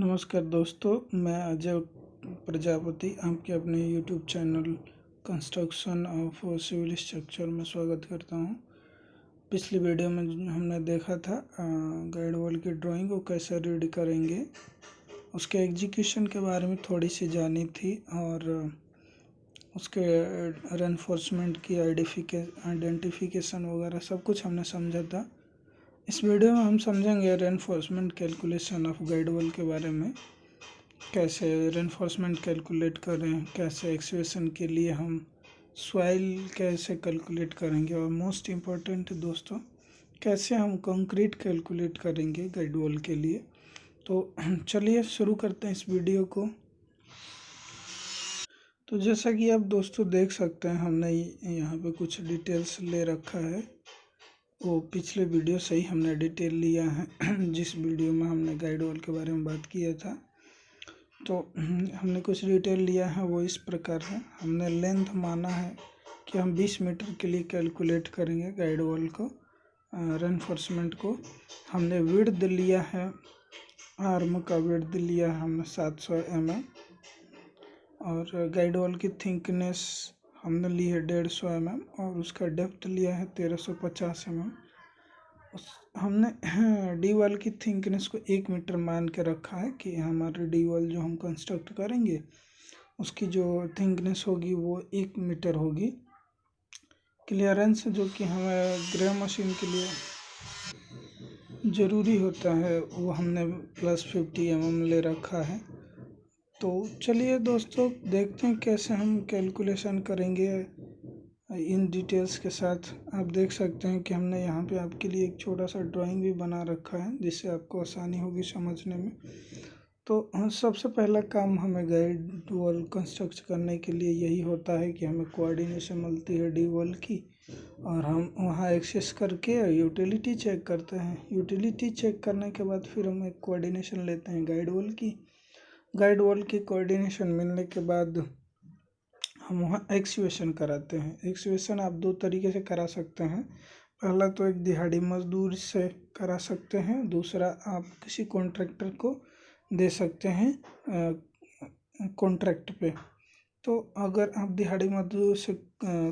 नमस्कार दोस्तों, मैं अजय प्रजापति आपके अपने YouTube channel construction of civil structure में स्वागत करता हूं। पिछली वीडियो में हमने देखा था गाइड वॉल की ड्राइंग को कैसे रीड करेंगे, उसके एग्जीक्यूशन के बारे में थोड़ी सी जानी थी और उसके रेनफोर्समेंट की आइडेंटिफिकेशन वगैरह सब कुछ हमने समझा था। इस वीडियो में हम समझेंगे reinforcement calculation of guide wall के बारे में, कैसे रेनफोर्समेंट कैलकुलेट करें, कैसे एक्सवेशन के लिए हम सॉइल कैसे कैलकुलेट करेंगे और मोस्ट इम्पोर्टेंट दोस्तों कैसे हम कंक्रीट कैलकुलेट करेंगे गाइड वॉल के लिए। तो चलिए शुरू करते हैं इस वीडियो को। तो जैसा कि आप दोस्तों देख सकते हैं, हमने यहाँ पे कुछ डिटेल्स ले रखा है। वो पिछले वीडियो से ही हमने डिटेल लिया है जिस वीडियो में हमने गाइड वॉल के बारे में बात किया था। तो हमने कुछ डिटेल लिया है, वो इस प्रकार है। हमने लेंथ माना है कि हम 20 मीटर के लिए कैलकुलेट करेंगे गाइड वॉल को, रेनफोर्समेंट को। हमने विड्थ लिया है, आर्म का विड्थ लिया है हमने 700 mm और गाइड वॉल की थिकनेस हमने ली है 150 mm और उसका डेप्थ लिया है 1350 mm। हमने डी वॉल की थिकनेस को 1 मीटर मान के रखा है कि हमारे डी वॉल जो हम कंस्ट्रक्ट करेंगे उसकी जो थिकनेस होगी वो 1 मीटर होगी। क्लियरेंस जो कि हमें ग्रे मशीन के लिए ज़रूरी होता है वो हमने +50 mm ले रखा है। तो चलिए दोस्तों देखते हैं कैसे हम कैलकुलेशन करेंगे इन डिटेल्स के साथ। आप देख सकते हैं कि हमने यहाँ पे आपके लिए एक छोटा सा ड्राइंग भी बना रखा है जिससे आपको आसानी होगी समझने में। तो सबसे पहला काम हमें गाइड वॉल कंस्ट्रक्ट करने के लिए यही होता है कि हमें कोऑर्डिनेशन मिलती है डी वॉल की और हम वहाँ एक्सेस करके यूटिलिटी चेक करते हैं। यूटिलिटी चेक करने के बाद फिर हम एक कोऑर्डिनेशन लेते हैं गाइड वॉल की। गाइड वॉल की कोऑर्डिनेशन मिलने के बाद हम वहाँ एक्सवेशन कराते हैं। एक्सवेशन आप 2 तरीके से करा सकते हैं। पहला तो एक दिहाड़ी मजदूर से करा सकते हैं, दूसरा आप किसी कॉन्ट्रैक्टर को दे सकते हैं कॉन्ट्रैक्ट पे। तो अगर आप दिहाड़ी मजदूर से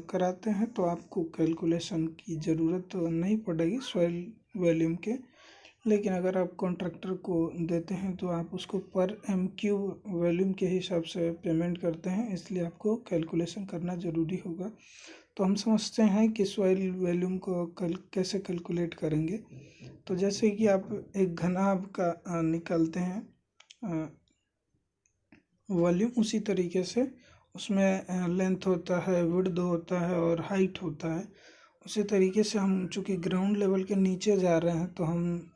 कराते हैं तो आपको कैलकुलेशन की ज़रूरत नहीं पड़ेगी सॉइल वॉल्यूम के, लेकिन अगर आप कॉन्ट्रैक्टर को देते हैं तो आप उसको पर MQ वॉल्यूम के हिसाब से पेमेंट करते हैं, इसलिए आपको कैलकुलेशन करना ज़रूरी होगा। तो हम समझते हैं कि सॉइल वॉल्यूम को कैसे कैलकुलेट करेंगे। तो जैसे कि आप एक घनाभ का निकालते हैं वॉल्यूम, उसी तरीके से उसमें लेंथ होता है, विड्थ होता है और हाइट होता है। उसी तरीके से हम चूँकि ग्राउंड लेवल के नीचे जा रहे हैं तो हम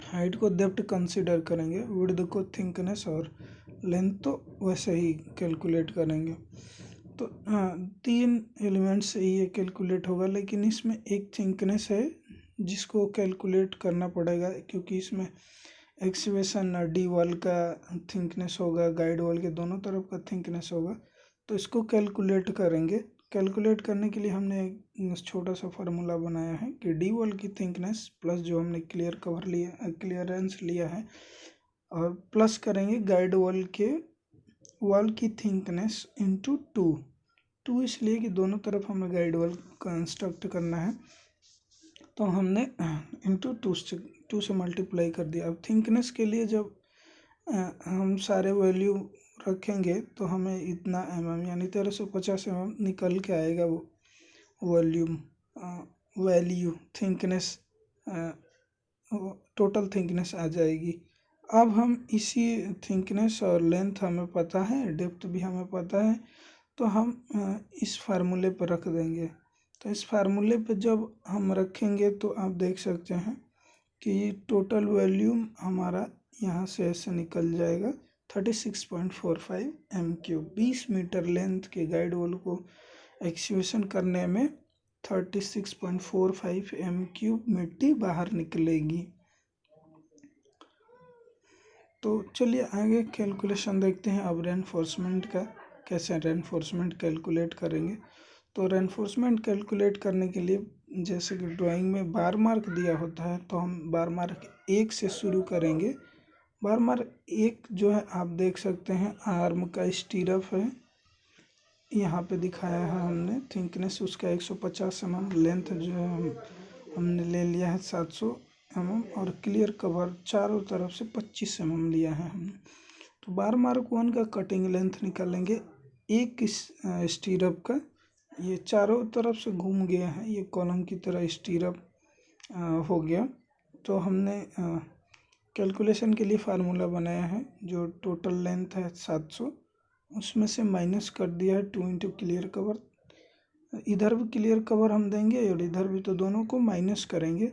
हाइट को डेप्थ कंसीडर करेंगे, विड्थ को थिकनेस और लेंथ तो वैसे ही कैलकुलेट करेंगे। तो 3 एलिमेंट्स से ये कैलकुलेट होगा, लेकिन इसमें एक थिकनेस है जिसको कैलकुलेट करना पड़ेगा क्योंकि इसमें एक्सवेशन डी वॉल का थिकनेस होगा, गाइड वॉल के दोनों तरफ का थिकनेस होगा। तो इसको कैलकुलेट करेंगे। कैलकुलेट करने के लिए हमने एक छोटा सा फार्मूला बनाया है कि डी वॉल की थिकनेस प्लस जो हमने क्लियरेंस लिया है और प्लस करेंगे गाइड वॉल की थिकनेस इंटू 2 इसलिए कि दोनों तरफ हमें गाइड वॉल कंस्ट्रक्ट करना है, तो हमने इंटू 2 से मल्टीप्लाई कर दिया। अब थिकनेस के लिए जब हम सारे वैल्यू रखेंगे तो हमें इतना mm यानी 1350 mm निकल के आएगा वो वैल्यू थिकनेस, टोटल थिकनेस आ जाएगी। अब हम इसी थिकनेस और लेंथ हमें पता है, डेप्थ भी हमें पता है, तो हम इस फार्मूले पर रख देंगे। तो इस फार्मूले पर जब हम रखेंगे तो आप देख सकते हैं कि टोटल वॉल्यूम हमारा यहाँ से ऐसे निकल जाएगा 36.45 m3। 20 मीटर लेंथ के गाइड वॉल को एक्सवेशन करने में 36.45 m3 मिट्टी बाहर निकलेगी। तो चलिए आगे कैलकुलेशन देखते हैं अब रेनफोर्समेंट का, कैसे रेनफोर्समेंट कैलकुलेट करेंगे। तो रेनफोर्समेंट कैलकुलेट करने के लिए जैसे कि ड्राइंग में बार मार्क दिया होता है तो हम बार मार्क 1 से शुरू करेंगे। बार मार्क 1 जो है आप देख सकते हैं आर्म का स्टीरअप है, यहाँ पे दिखाया है हमने। थिकनेस उसका 150 mm, लेंथ जो है हमने ले लिया है 700 mm, और क्लियर कवर चारों तरफ से 25 mm लिया है हमने। तो बार मार्क 1 का कटिंग लेंथ निकालेंगे एक स्टीरअप का। ये चारों तरफ से घूम गया है, ये कॉलम की तरह स्टीरअप हो गया। तो हमने कैलकुलेशन के लिए फार्मूला बनाया है, जो टोटल लेंथ है 700, उसमें से माइनस कर दिया है 2 इंटू क्लियर कवर। इधर भी क्लियर कवर हम देंगे और इधर भी, तो दोनों को माइनस करेंगे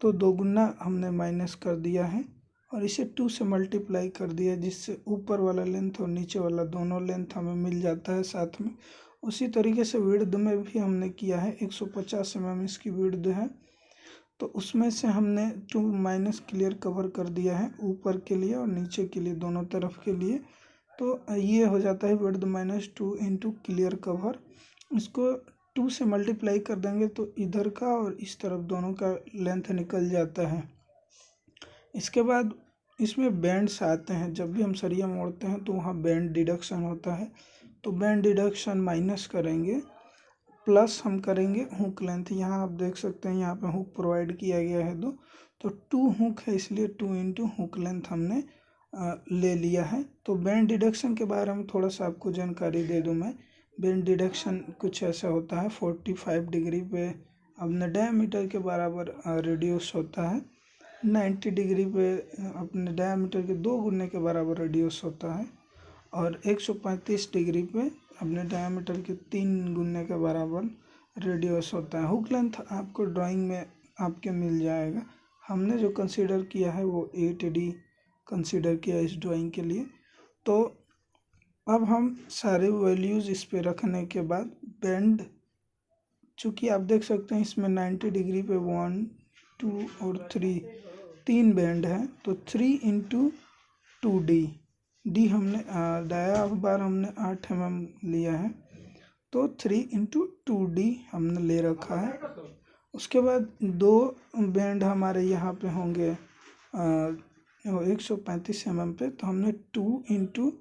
तो 2 गुना हमने माइनस कर दिया है और इसे 2 से मल्टीप्लाई कर दिया, जिससे ऊपर वाला लेंथ और नीचे वाला दोनों लेंथ हमें मिल जाता है साथ में। उसी तरीके से विड्थ में भी हमने किया है, 150 mm इसकी विड्थ है, तो उसमें से हमने 2 माइनस क्लियर कवर कर दिया है ऊपर के लिए और नीचे के लिए, दोनों तरफ के लिए। तो ये हो जाता है width minus 2 into clear cover. इसको 2 से मल्टीप्लाई कर देंगे तो इधर का और इस तरफ दोनों का लेंथ निकल जाता है। इसके बाद इसमें बैंड्स आते हैं, जब भी हम सरिया मोड़ते हैं तो वहाँ बैंड डिडक्शन होता है, तो बैंड डिडक्शन माइनस करेंगे, प्लस हम करेंगे हुक लेंथ। यहाँ आप देख सकते हैं यहाँ पे हुक प्रोवाइड किया गया है दो, तो 2 हुक है, इसलिए 2 इंटू हुक लेंथ हमने ले लिया है। तो बैंड डिडक्शन के बारे में थोड़ा सा आपको जानकारी दे दूं मैं। बैंड डिडक्शन कुछ ऐसा होता है, 45 डिग्री पे अपने डायमीटर के बराबर रिड्यूस होता है, 90 डिग्री पे अपने डायमीटर के 2 गुने के बराबर रिड्यूस होता है, और 135 डिग्री पे अपने डायमीटर के 3 गुने के बराबर रिड्यूस होता है। हुक लेंथ आपको ड्राइंग में आपके मिल जाएगा। हमने जो कंसीडर किया है वो 8D कंसीडर किया इस ड्राइंग के लिए। तो अब हम सारे वैल्यूज़ इस पे रखने के बाद बैंड, चूँकि आप देख सकते हैं इसमें 90 डिग्री पे 1, 2 और 3 बैंड है, तो 3 इंटू 2D, डी हमने डाया बार हमने 8 mm लिया है, तो 3 इंटू 2D हमने ले रखा है। उसके बाद 2 बैंड हमारे यहाँ पे होंगे 135 mm पे, तो हमने 2 इंटू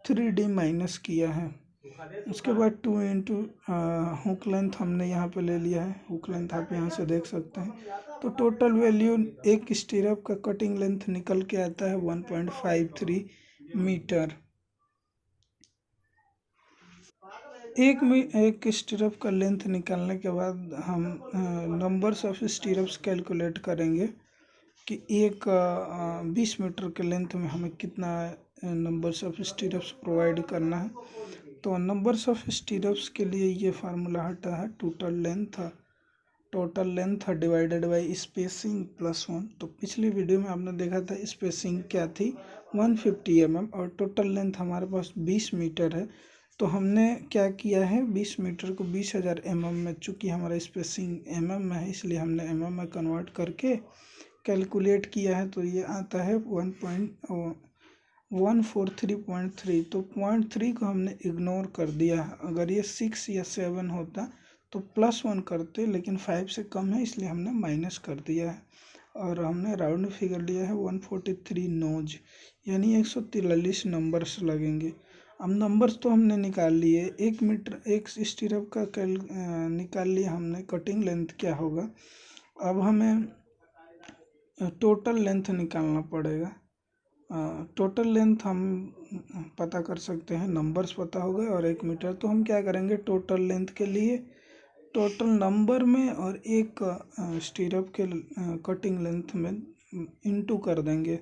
3D माइनस किया है। उसके बाद 2 इंटू हुक लेंथ हमने यहाँ पे ले लिया है, हुक लेंथ आप यहाँ से देख सकते हैं। तो टोटल वैल्यू एक स्टीरअप का कटिंग लेंथ निकल के आता है 1.53 मीटर। एक स्टीरअप का लेंथ निकालने के बाद हम नंबर्स ऑफ स्टीरअप्स कैलकुलेट करेंगे कि एक 20 मीटर के लेंथ में हमें कितना नंबर्स ऑफ स्टीरअप्स प्रोवाइड करना है। तो नंबर्स ऑफ स्टीरअप्स के लिए ये फार्मूला हटा है, total length divided by spacing plus 1। तो पिछली वीडियो में आपने देखा था स्पेसिंग क्या थी, 150 mm, और टोटल लेंथ हमारे पास 20 मीटर है। तो हमने क्या किया है, 20 मीटर को 20,000 mm में, चूँकि हमारा स्पेसिंग mm में है इसलिए हमने mm में कन्वर्ट करके कैलकुलेट किया है। तो ये आता है 143.3। तो 0.3 को हमने इग्नोर कर दिया है। अगर ये 6 या 7 होता तो +1 करते, लेकिन 5 से कम है इसलिए हमने माइनस कर दिया है, और हमने राउंड फिगर लिया है 143 नोज, यानी 143 नंबर्स लगेंगे। अब नंबर्स तो हमने निकाल लिए, 1 मीटर एक स्टीरअप का निकाल लिया हमने, कटिंग लेंथ क्या होगा। अब हमें टोटल लेंथ निकालना पड़ेगा। टोटल लेंथ हम पता कर सकते हैं, नंबर्स पता हो गए और 1 मीटर। तो हम क्या करेंगे, टोटल लेंथ के लिए टोटल नंबर में और एक स्टीरअप के कटिंग लेंथ में इंटू कर देंगे,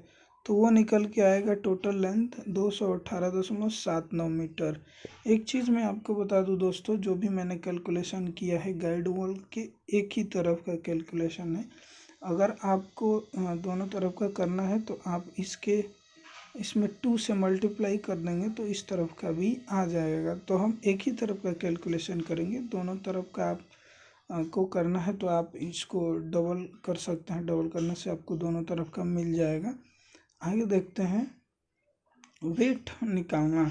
तो वो निकल के आएगा टोटल लेंथ 218.79 मीटर। एक चीज़ मैं आपको बता दूं दोस्तों, जो भी मैंने कैलकुलेशन किया है गाइड वॉल के एक ही तरफ का कैलकुलेशन है। अगर आपको दोनों तरफ का करना है तो आप इसमें 2 से मल्टीप्लाई कर देंगे तो इस तरफ का भी आ जाएगा। तो हम एक ही तरफ का कैलकुलेशन करेंगे, दोनों तरफ का आप को करना है तो आप इसको डबल कर सकते हैं, डबल करने से आपको दोनों तरफ का मिल जाएगा। आगे देखते हैं वेट निकालना।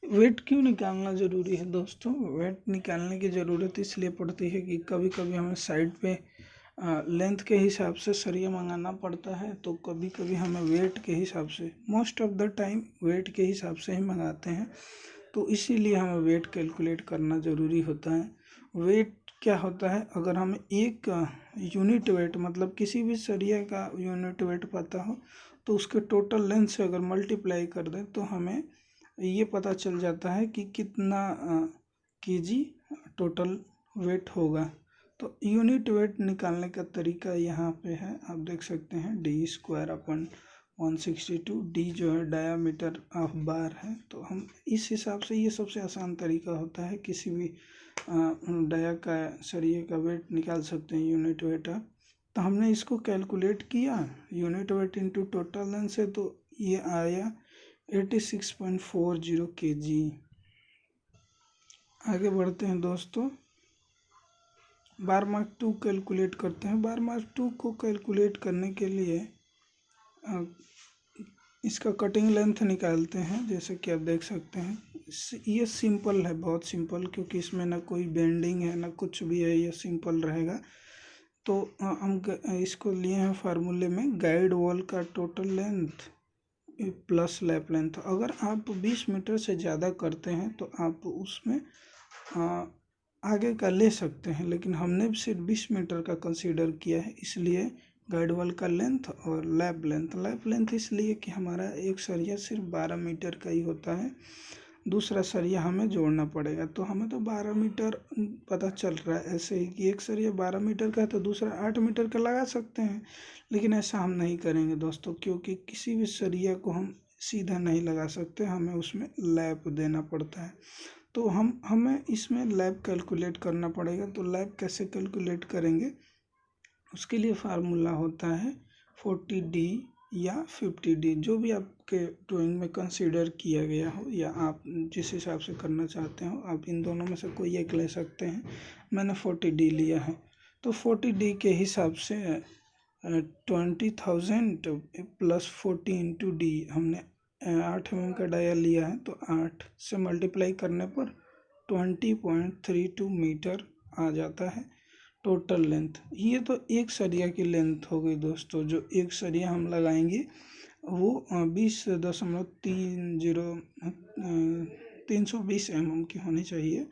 वेट क्यों निकालना ज़रूरी है दोस्तों? वेट निकालने की ज़रूरत इसलिए पड़ती है कि कभी कभी हमें साइड पे लेंथ के हिसाब से सरिया मंगाना पड़ता है, तो कभी कभी हमें वेट के हिसाब से, most of the time weight के हिसाब से ही मंगाते हैं, तो इसीलिए हमें वेट कैलकुलेट करना ज़रूरी होता है। वेट क्या होता है? अगर हमें एक यूनिट वेट मतलब किसी भी सरिया का यूनिट वेट पता हो, तो उसके टोटल लेंथ से अगर मल्टीप्लाई कर दें तो हमें ये पता चल जाता है कि कितना केजी टोटल वेट होगा। तो यूनिट वेट निकालने का तरीका यहाँ पे है, आप देख सकते हैं, d² / 162। डी जो है डायामीटर ऑफ बार है, तो हम इस हिसाब से, ये सबसे आसान तरीका होता है, किसी भी डाया का सरिये का वेट निकाल सकते हैं यूनिट वेट आप। तो हमने इसको कैलकुलेट किया unit weight into total length से, तो ये आया 86.40 kg। आगे बढ़ते हैं दोस्तों, बार मार्क 2 कैलकुलेट करते हैं। बार मार्क 2 को कैलकुलेट करने के लिए इसका कटिंग लेंथ निकालते हैं, जैसे कि आप देख सकते हैं। ये सिंपल है, बहुत सिंपल, क्योंकि इसमें ना कोई बेंडिंग है ना कुछ भी है, ये सिंपल रहेगा। तो हम इसको लिए हैं फार्मूले में, गाइड वॉल का total length plus lap length. अगर आप 20 मीटर से ज़्यादा करते हैं तो आप उसमें आगे का ले सकते हैं, लेकिन हमने सिर्फ 20 मीटर का कंसीडर किया है, इसलिए गाइड वॉल का लेंथ और लैप लेंथ। लैप लेंथ इसलिए कि हमारा एक सरिया सिर्फ 12 मीटर का ही होता है, दूसरा सरिया हमें जोड़ना पड़ेगा। तो हमें तो 12 मीटर पता चल रहा है, ऐसे ही कि एक सरिया 12 मीटर का है तो दूसरा 8 मीटर का लगा सकते हैं, लेकिन ऐसा हम नहीं करेंगे दोस्तों, क्योंकि किसी भी सरिया को हम सीधा नहीं लगा सकते, हमें उसमें लैप देना पड़ता है। तो हमें इसमें लैप कैलकुलेट करना पड़ेगा। तो लैप कैसे कैलकुलेट करेंगे? उसके लिए फार्मूला होता है 40D या 50D, जो भी आपके ड्राइंग में कंसीडर किया गया हो, या आप जिस हिसाब से करना चाहते हो, आप इन दोनों में से कोई एक ले सकते हैं। मैंने 40D लिया है। तो 40D के हिसाब से 20,000 प्लस 40 इंटू डी, हमने 8 mm का डायल लिया है, तो 8 से मल्टीप्लाई करने पर 20.32 मीटर आ जाता है टोटल लेंथ। ये तो एक सरिया की लेंथ हो गई दोस्तों। जो एक सरिया हम लगाएंगे वो 320 mm की होनी चाहिए,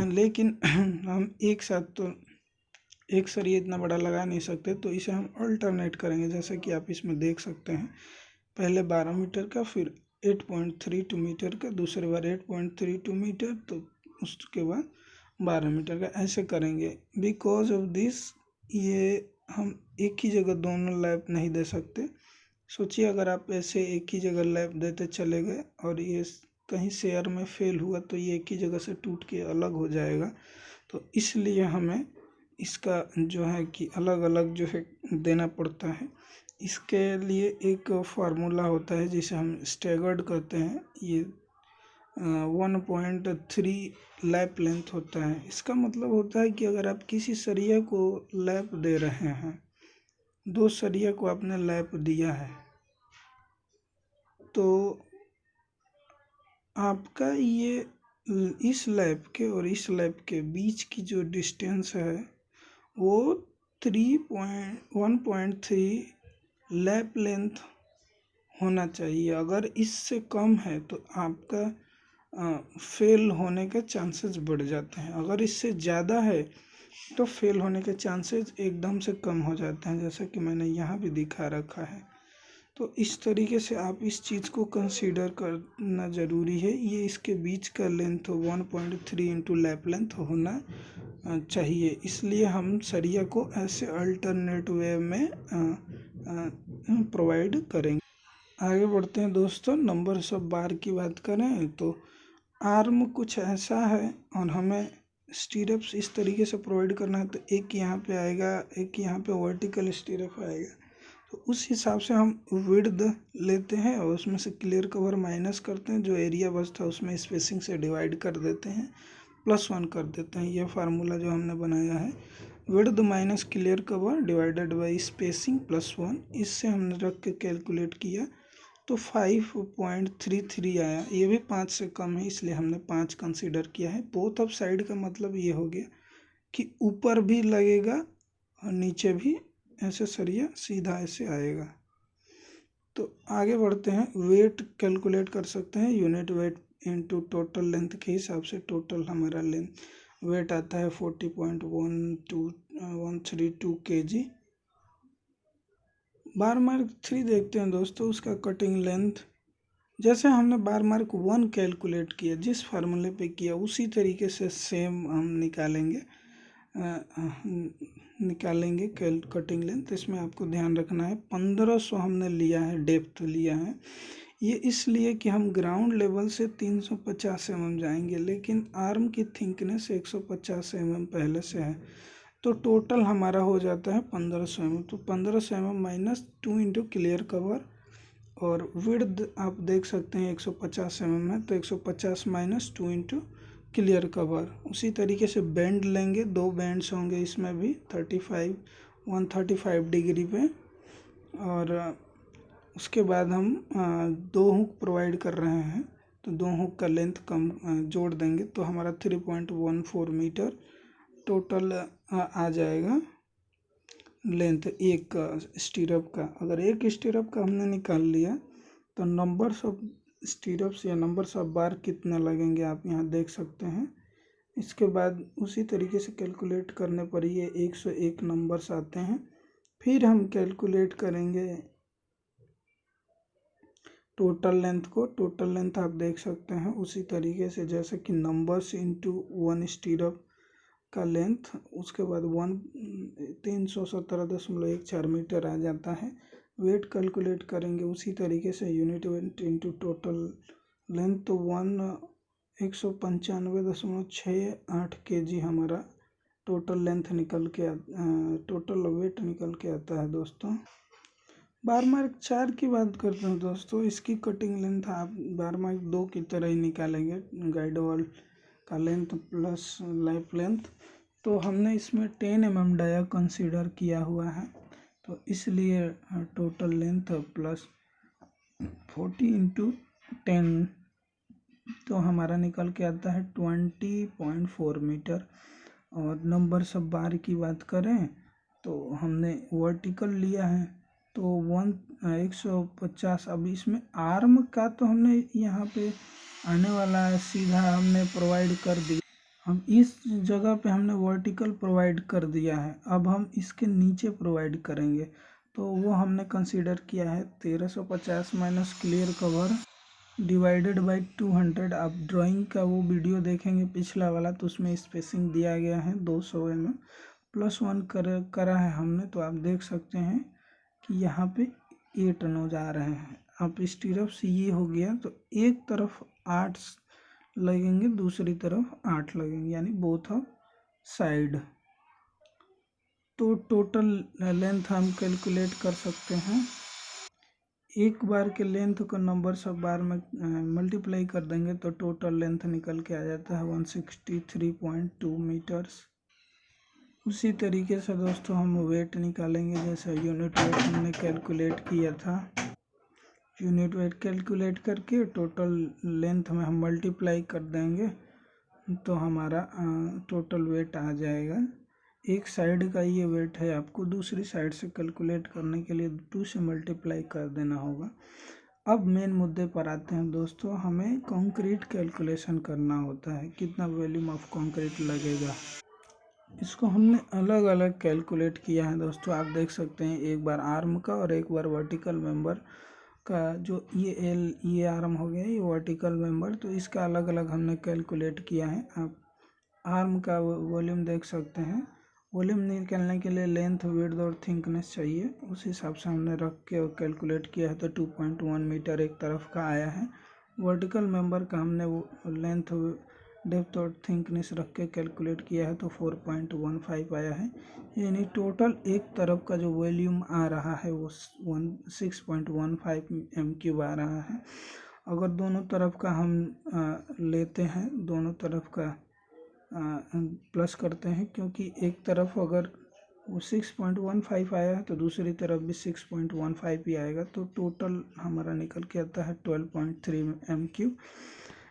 लेकिन हम एक साथ तो एक सरिया इतना बड़ा लगा नहीं सकते, तो इसे हम अल्टरनेट करेंगे। जैसे कि आप इसमें देख सकते हैं, पहले 12 मीटर का, फिर 8.32 मीटर का, दूसरे बार 8.32 मीटर, तो उसके बाद 12 मीटर का, ऐसे करेंगे। बिकॉज ऑफ दिस ये हम एक ही जगह दोनों लैप नहीं दे सकते। सोचिए अगर आप ऐसे एक ही जगह लैप देते चले गए और ये कहीं शेयर में फेल हुआ, तो ये एक ही जगह से टूट के अलग हो जाएगा। तो इसलिए हमें इसका जो है कि अलग अलग जो है देना पड़ता है। इसके लिए एक फार्मूला होता है जिसे हम स्टैगर्ड कहते हैं। ये 1.3 लैप लेंथ होता है। इसका मतलब होता है कि अगर आप किसी सरिया को लैप दे रहे हैं, 2 सरिया को आपने लैप दिया है, तो आपका ये इस लैप के और इस लैप के बीच की जो डिस्टेंस है वो 1.3 लैप लेंथ होना चाहिए। अगर इससे कम है तो आपका फेल होने के चांसेस बढ़ जाते हैं। अगर इससे ज़्यादा है तो फेल होने के चांसेस एकदम से कम हो जाते हैं, जैसा कि मैंने यहाँ भी दिखा रखा है। तो इस तरीके से आप इस चीज़ को कंसीडर करना ज़रूरी है। ये इसके बीच का लेंथ 1.3 इंटू लैप लेंथ होना चाहिए, इसलिए हम सरिया को ऐसे अल्टरनेट वे में प्रोवाइड करेंगे। आगे बढ़ते हैं दोस्तों, नंबर सब बार की बात करें तो आर्म कुछ ऐसा है और हमें स्टीरप्स इस तरीके से प्रोवाइड करना है। तो एक यहाँ पे आएगा, एक यहाँ पे वर्टिकल स्टीरप आएगा, तो उस हिसाब से हम विड्थ लेते हैं और उसमें से क्लियर कवर माइनस करते हैं, जो एरिया बचता है उसमें स्पेसिंग से डिवाइड कर देते हैं, +1 कर देते हैं। यह फार्मूला जो हमने बनाया है, width minus clear cover divided by spacing +1, इससे हमने रख के कैलकुलेट किया। तो 5.33 आया। ये भी 5 से कम है, इसलिए हमने 5 कंसीडर किया है। बोथ ऑफ साइड का मतलब ये हो गया कि ऊपर भी लगेगा और नीचे भी ऐसे सरिया सीधा ऐसे आएगा। तो आगे बढ़ते हैं, वेट कैलकुलेट कर सकते हैं unit weight into total length के हिसाब से। टोटल हमारा लेंथ वेट आता है 40.132 kg। बार मार्क 3 देखते हैं दोस्तों, उसका कटिंग लेंथ। जैसे हमने बार मार्क 1 कैलकुलेट किया, जिस फार्मूले पे किया उसी तरीके से सेम हम निकालेंगे कटिंग लेंथ। इसमें आपको ध्यान रखना है 1500 हमने लिया है, डेप्थ लिया है। ये इसलिए कि हम ग्राउंड लेवल से 350 mm जाएंगे, लेकिन आर्म की थिकनेस 150 mm पहले से है, तो टोटल हमारा हो जाता है 1500 mm। तो 1500 mm minus 2 into clear cover, और विड्थ आप देख सकते हैं 150 mm है, तो 150 माइनस 2 इंटू क्लियर कवर। उसी तरीके से बेंड लेंगे, 2 बेंड्स होंगे इसमें भी 135 डिग्री पे। और उसके बाद हम 2 हुक प्रोवाइड कर रहे हैं, तो 2 हुक का लेंथ कम जोड़ देंगे, तो हमारा 3.14 मीटर टोटल आ जाएगा लेंथ एक स्टीरअप का। अगर एक स्टीरअप का हमने निकाल लिया तो नंबर्स ऑफ स्टीरअप्स या नंबर्स ऑफ बार कितना लगेंगे आप यहाँ देख सकते हैं। इसके बाद उसी तरीके से कैलकुलेट करने पर ये 101 नंबर्स आते हैं। फिर हम कैलकुलेट करेंगे टोटल लेंथ को। टोटल लेंथ आप देख सकते हैं उसी तरीके से, जैसे कि नंबर्स इंटू 1 स्टीरअप का लेंथ, उसके बाद 317.14 मीटर आ जाता है। वेट कैलकुलेट करेंगे उसी तरीके से, unit weight into total length, तो 195.68 kg हमारा टोटल लेंथ निकल के टोटल वेट निकल के आता है दोस्तों। बार मार्क 4 की बात करते हैं दोस्तों, इसकी कटिंग लेंथ आप बार मार्क 2 की तरह ही निकालेंगे, गाइड वॉल का लेंथ प्लस लाइफ लेंथ। तो हमने इसमें 10 mm डाया कंसीडर किया हुआ है, तो इसलिए टोटल लेंथ प्लस 40 इंटू 10, तो हमारा निकल के आता है 20.4 मीटर। और नंबर सब बार की बात करें तो हमने वर्टिकल लिया है, तो 150। अब इसमें आर्म का तो हमने यहाँ पे आने वाला है, सीधा हमने प्रोवाइड कर दिया। हम इस जगह पे हमने वर्टिकल प्रोवाइड कर दिया है, अब हम इसके नीचे प्रोवाइड करेंगे, तो वो हमने कंसीडर किया है 1350 minus clear cover divided by 200। आप ड्राइंग का वो वीडियो देखेंगे पिछला वाला, तो उसमें स्पेसिंग दिया गया है 200 mm +1 करा है हमने। तो आप देख सकते हैं कि यहाँ पे 8 नोज आ रहे हैं। अब स्टीरअप से ये हो गया, तो एक तरफ 8 लगेंगे, दूसरी तरफ 8 लगेंगे, यानी बोथ ऑफ साइड। तो टोटल लेंथ हम कैलकुलेट कर सकते हैं। एक बार के लेंथ को नंबर सब बार में मल्टीप्लाई कर देंगे, तो टोटल लेंथ निकल के आ जाता है 163.2 मीटर्स। उसी तरीके से दोस्तों हम वेट निकालेंगे, जैसे यूनिट वेट हमने कैलकुलेट किया था। यूनिट वेट कैलकुलेट करके टोटल लेंथ में हम मल्टीप्लाई कर देंगे, तो हमारा टोटल वेट आ जाएगा। एक साइड का ये वेट है, आपको दूसरी साइड से कैलकुलेट करने के लिए 2 से मल्टीप्लाई कर देना होगा। अब मेन मुद्दे पर आते हैं दोस्तों, हमें कंक्रीट कैलकुलेशन करना होता है, कितना वॉल्यूम ऑफ कंक्रीट लगेगा। इसको हमने अलग अलग कैलकुलेट किया है दोस्तों, आप देख सकते हैं, एक बार आर्म का और एक बार वर्टिकल मेंबर का। जो ये आर्म हो गया, ये वर्टिकल मेंबर, तो इसका अलग अलग हमने कैलकुलेट किया है। आप आर्म का वॉल्यूम देख सकते हैं। वॉल्यूम निकालने के लिए लेंथ, विड्थ और थिकनेस चाहिए, उस हिसाब से हमने रख के कैलकुलेट किया है, तो 2.1 मीटर एक तरफ का आया है। वर्टिकल मेंबर का हमने वो लेंथ, डेप्थ और थिकनेस रख के कैलकुलेट किया है, तो 4.15 आया है। यानी टोटल एक तरफ का जो वॉल्यूम आ रहा है वो 6.15 m³ आ रहा है। अगर दोनों तरफ का हम लेते हैं, दोनों तरफ का प्लस करते हैं, क्योंकि एक तरफ अगर वो 6.15 आया है, तो दूसरी तरफ भी 6.15 ही आएगा, तो टोटल हमारा निकल के आता है 12.3 MQ।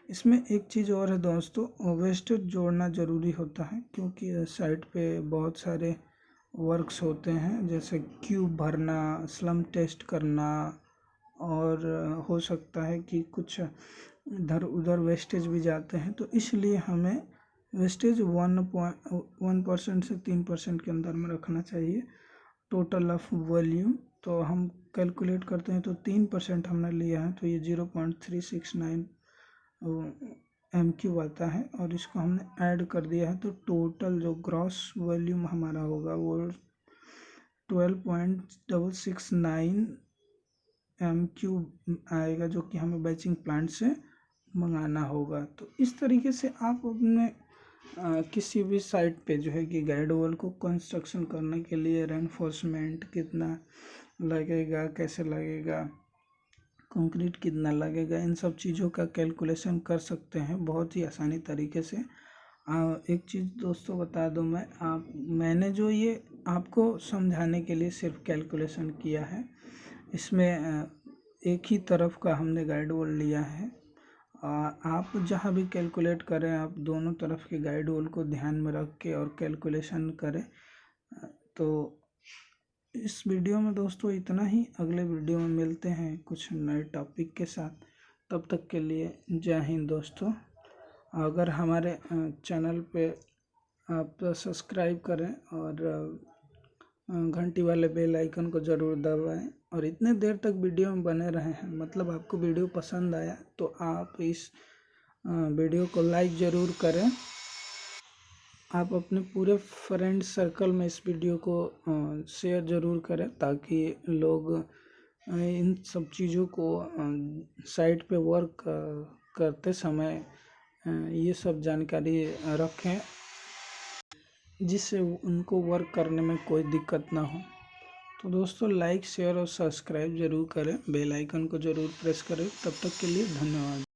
इसमें एक चीज़ और है दोस्तों, वेस्टेज जोड़ना ज़रूरी होता है, क्योंकि साइट पे बहुत सारे वर्क्स होते हैं, जैसे क्यूब भरना, स्लम टेस्ट करना, और हो सकता है कि कुछ इधर उधर वेस्टेज भी जाते हैं, तो इसलिए हमें वेस्टेज 1% से 3% के अंदर में रखना चाहिए टोटल ऑफ वॉल्यूम। तो हम कैलकुलेट करते हैं तो 3% हमने लिया है, तो ये 0.369 MQ आता है, और इसको हमने ऐड कर दिया है, तो टोटल जो ग्रॉस वॉल्यूम हमारा होगा वो 12.669 MQ आएगा, जो कि हमें बैचिंग प्लांट से मंगाना होगा। तो इस तरीके से आप अपने किसी भी साइट पे जो है कि गाइड वॉल को कंस्ट्रक्शन करने के लिए रेनफोर्समेंट कितना लगेगा, कैसे लगेगा, कंक्रीट कितना लगेगा, इन सब चीज़ों का कैलकुलेशन कर सकते हैं बहुत ही आसानी तरीके से। एक चीज़ दोस्तों बता दूं, मैंने जो ये आपको समझाने के लिए सिर्फ कैलकुलेशन किया है, इसमें एक ही तरफ का हमने गाइड वॉल लिया है। आप जहाँ भी कैलकुलेट करें, आप दोनों तरफ के गाइड वॉल को ध्यान में रख के और कैलकुलेशन करें। तो इस वीडियो में दोस्तों इतना ही, अगले वीडियो में मिलते हैं कुछ नए टॉपिक के साथ। तब तक के लिए जय हिंद दोस्तों। अगर हमारे चैनल पे आप सब्सक्राइब करें और घंटी वाले बेल आइकन को ज़रूर दबाएं, और इतने देर तक वीडियो में बने रहे हैं, मतलब आपको वीडियो पसंद आया, तो आप इस वीडियो को लाइक ज़रूर करें। आप अपने पूरे फ्रेंड सर्कल में इस वीडियो को शेयर ज़रूर करें, ताकि लोग इन सब चीज़ों को साइट पे वर्क करते समय ये सब जानकारी रखें, जिससे उनको वर्क करने में कोई दिक्कत ना हो। तो दोस्तों लाइक, शेयर और सब्सक्राइब ज़रूर करें, बेल आइकन को ज़रूर प्रेस करें। तब तक के लिए धन्यवाद।